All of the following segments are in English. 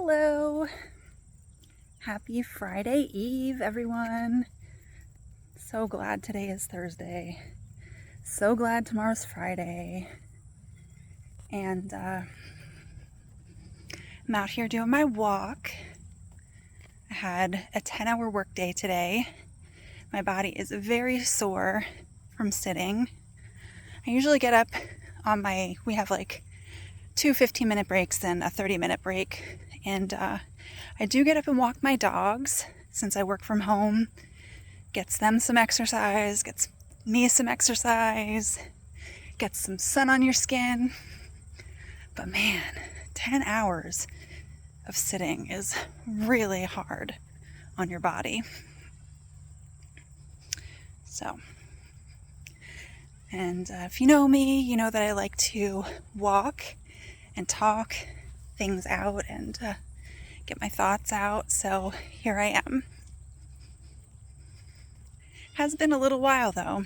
Hello. Happy Friday Eve, everyone. So glad today is Thursday. So glad tomorrow's Friday. And I'm out here doing my walk. I had a 10-hour work day today. My body is very sore from sitting. I usually get up we have like two 15-minute breaks and a 30-minute break. And I do get up and walk my dogs since I work from home. Gets them some exercise, gets me some exercise, gets some sun on your skin. But man, 10 hours of sitting is really hard on your body. So, and if you know me, you know that I like to walk and talk things out and get my thoughts out. So here I am. Has been a little while though.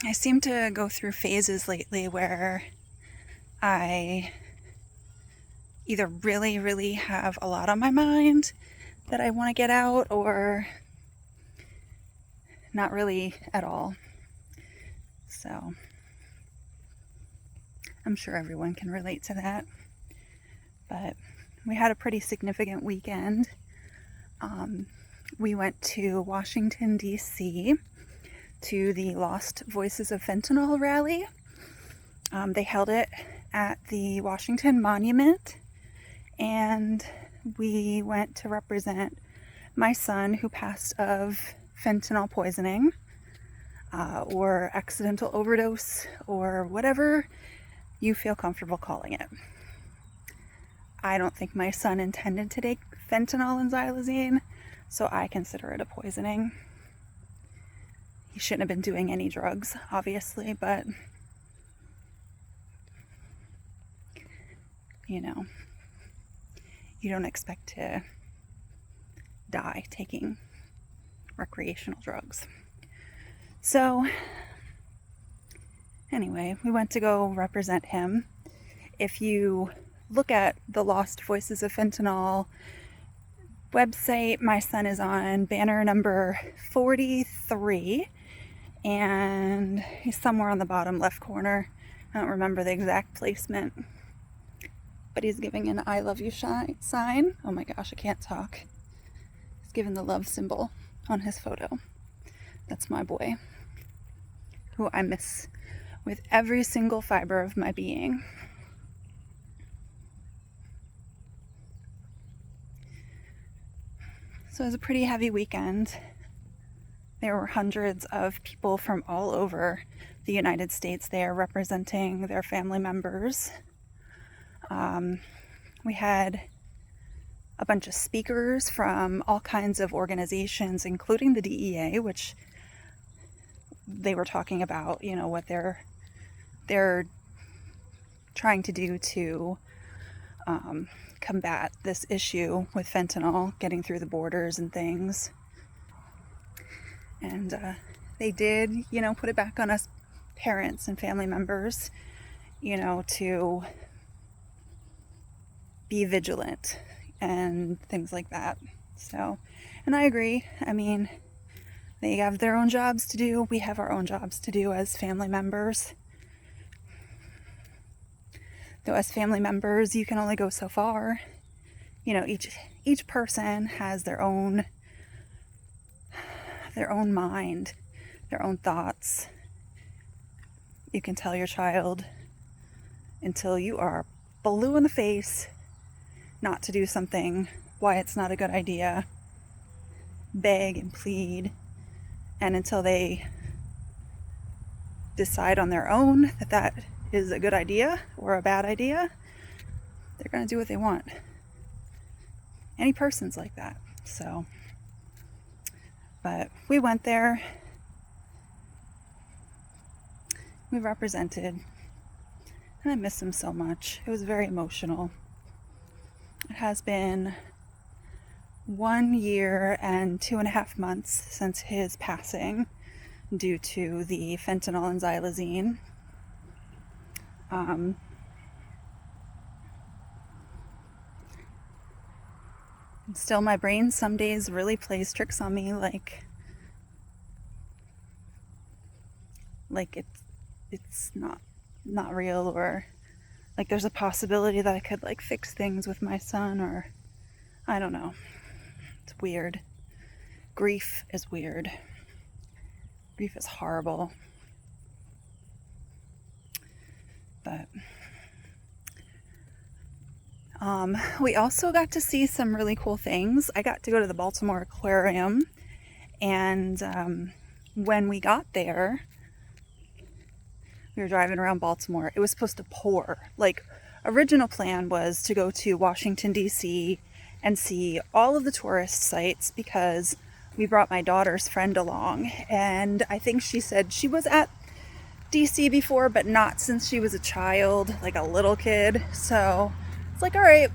I seem to go through phases lately where I either really, really have a lot on my mind that I want to get out, or not really at all. So I'm sure everyone can relate to that. But we had a pretty significant weekend. We went to Washington, D.C. to the Lost Voices of Fentanyl rally. They held it at the Washington Monument, and we went to represent my son who passed of fentanyl poisoning or accidental overdose or whatever you feel comfortable calling it. I don't think my son intended to take fentanyl and xylazine, so I consider it a poisoning. He shouldn't have been doing any drugs, obviously, but you don't expect to die taking recreational drugs. So anyway, we went to go represent him. If you look at the Lost Voices of Fentanyl website, my son is on banner number 43, and he's somewhere on the bottom left corner. I don't remember the exact placement, but he's giving an I love you sign. Oh my gosh, I can't talk. He's giving the love symbol on his photo. That's my boy, who I miss with every single fiber of my being. So it was a pretty heavy weekend. There were hundreds of people from all over the United States there representing their family members. We had a bunch of speakers from all kinds of organizations, including the DEA, which they were talking about, what they're trying to do to combat this issue with fentanyl getting through the borders and things. And they did, put it back on us parents and family members, to be vigilant and things like that. So, and I agree. I mean, they have their own jobs to do. We have our own jobs to do as family members. Though as family members, you can only go so far. Each person has their own mind, their own thoughts. You can tell your child until you are blue in the face not to do something, why it's not a good idea, beg and plead, and until they decide on their own that is a good idea or a bad idea, they're going to do what they want. Any person's like that. So, but we went there. We represented, and I miss him so much. It was very emotional. It has been 1 year and 2.5 months since his passing due to the fentanyl and xylazine. Still, my brain some days really plays tricks on me, like it's not real, or like there's a possibility that I could like fix things with my son, or I don't know. It's weird. Grief is weird. Grief is horrible. But we also got to see some really cool things. I got to go to the Baltimore Aquarium, and when we got there, we were driving around Baltimore. It was supposed to pour. Like, original plan was to go to Washington, D.C. and see all of the tourist sites, because we brought my daughter's friend along, and I think she said she was at D.C. before, but not since she was a child, like a little kid. So it's like, all right,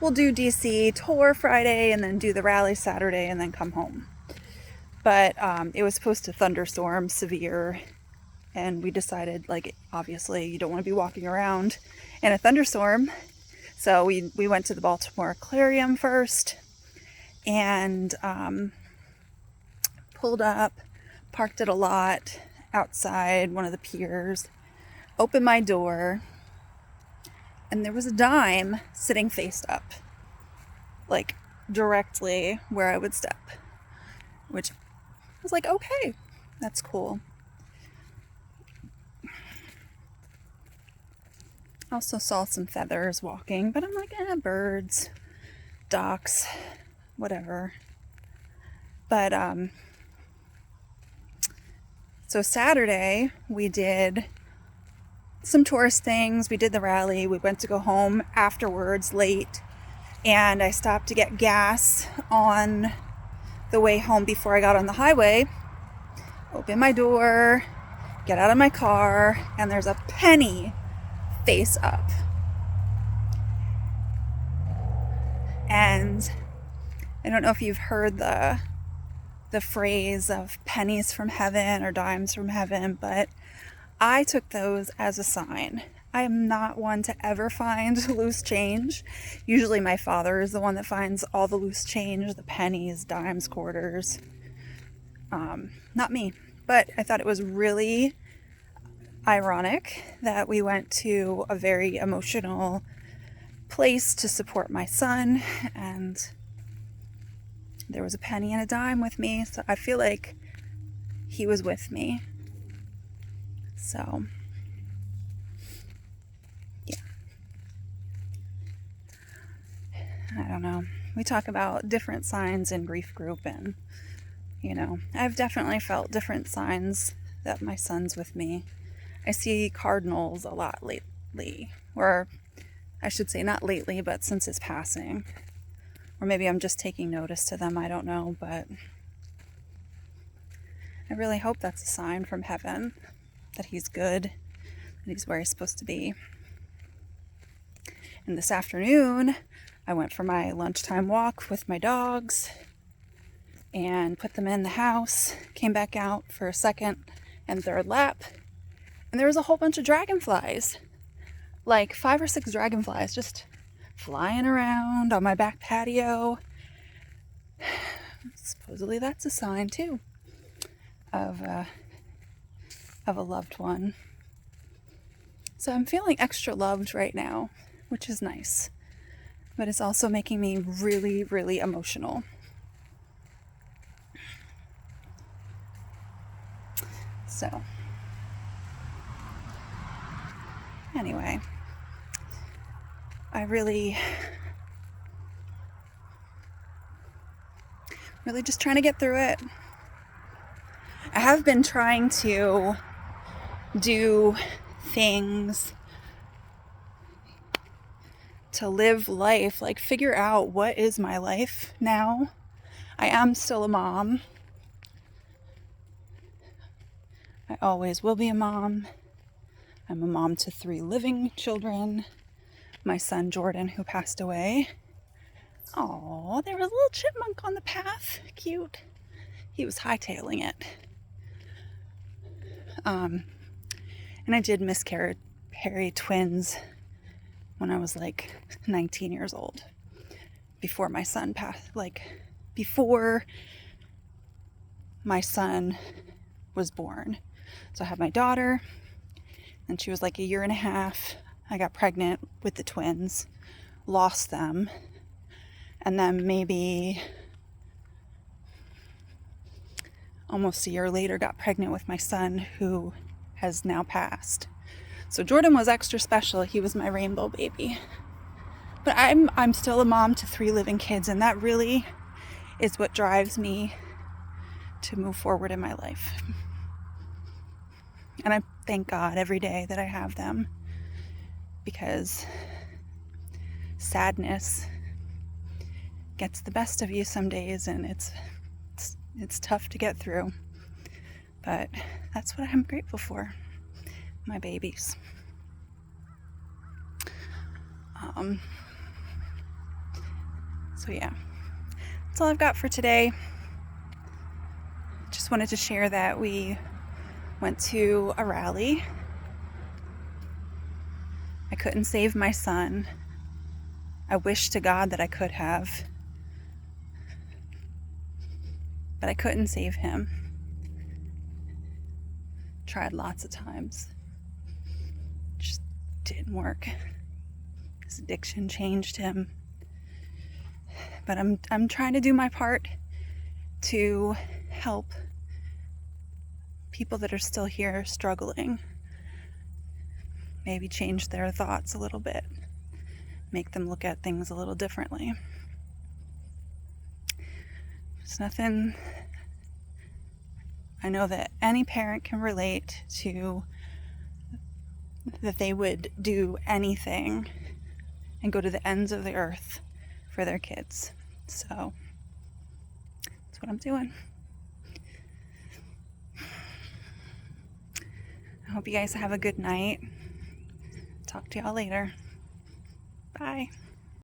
we'll do D.C. tour Friday and then do the rally Saturday and then come home. But it was supposed to thunderstorm severe, and we decided, like, obviously you don't want to be walking around in a thunderstorm. So we went to the Baltimore Aquarium first, and pulled up, parked at a lot outside one of the piers, opened my door, and there was a dime sitting face up, like directly where I would step, which was like, okay, that's cool. Also saw some feathers walking, but I'm like, birds, ducks, whatever. But so Saturday we did some tourist things. We did the rally. We went to go home afterwards late, and I stopped to get gas on the way home before I got on the highway. Open my door, get out of my car, and there's a penny face up. And I don't know if you've heard the phrase of pennies from heaven or dimes from heaven, but I took those as a sign. I am not one to ever find loose change. Usually my father is the one that finds all the loose change, the pennies, dimes, quarters. Not me. But I thought it was really ironic that we went to a very emotional place to support my son, and there was a penny and a dime with me, so I feel like he was with me. So yeah, I don't know. We talk about different signs in grief group, and I've definitely felt different signs that my son's with me. I see cardinals a lot lately, or I should say not lately, but since his passing. Or maybe I'm just taking notice to them, I don't know, but I really hope that's a sign from heaven that he's good, that he's where he's supposed to be. And this afternoon, I went for my lunchtime walk with my dogs and put them in the house, came back out for a second and third lap, and there was a whole bunch of dragonflies, like 5 or 6 dragonflies just flying around on my back patio. Supposedly that's a sign too of a loved one. So I'm feeling extra loved right now, which is nice, but it's also making me really, really emotional. So anyway, I really just trying to get through it. I have been trying to do things to live life, like figure out what is my life now. I am still a mom. I always will be a mom. I'm a mom to 3 living children. My son Jordan, who passed away. Oh, there was a little chipmunk on the path. Cute. He was hightailing it. And I did miscarry twins when I was like 19 years old. before my son passed, before my son was born. So I had my daughter, and she was like a year and a half. I got pregnant with the twins, lost them, and then maybe almost a year later got pregnant with my son, who has now passed. So Jordan was extra special. He was my rainbow baby. But I'm still a mom to 3 living kids, and that really is what drives me to move forward in my life. And I thank God every day that I have them, because sadness gets the best of you some days, and it's tough to get through. But that's what I'm grateful for, my babies. So yeah, that's all I've got for today. Just wanted to share that we went to a rally. I couldn't save my son. I wish to God that I could have, but I couldn't save him. Tried lots of times. Just didn't work. His addiction changed him. But I'm trying to do my part to help people that are still here struggling. Maybe change their thoughts a little bit. Make them look at things a little differently. It's nothing. I know that any parent can relate to, that they would do anything and go to the ends of the earth for their kids. So that's what I'm doing. I hope you guys have a good night. Talk to y'all later. Bye.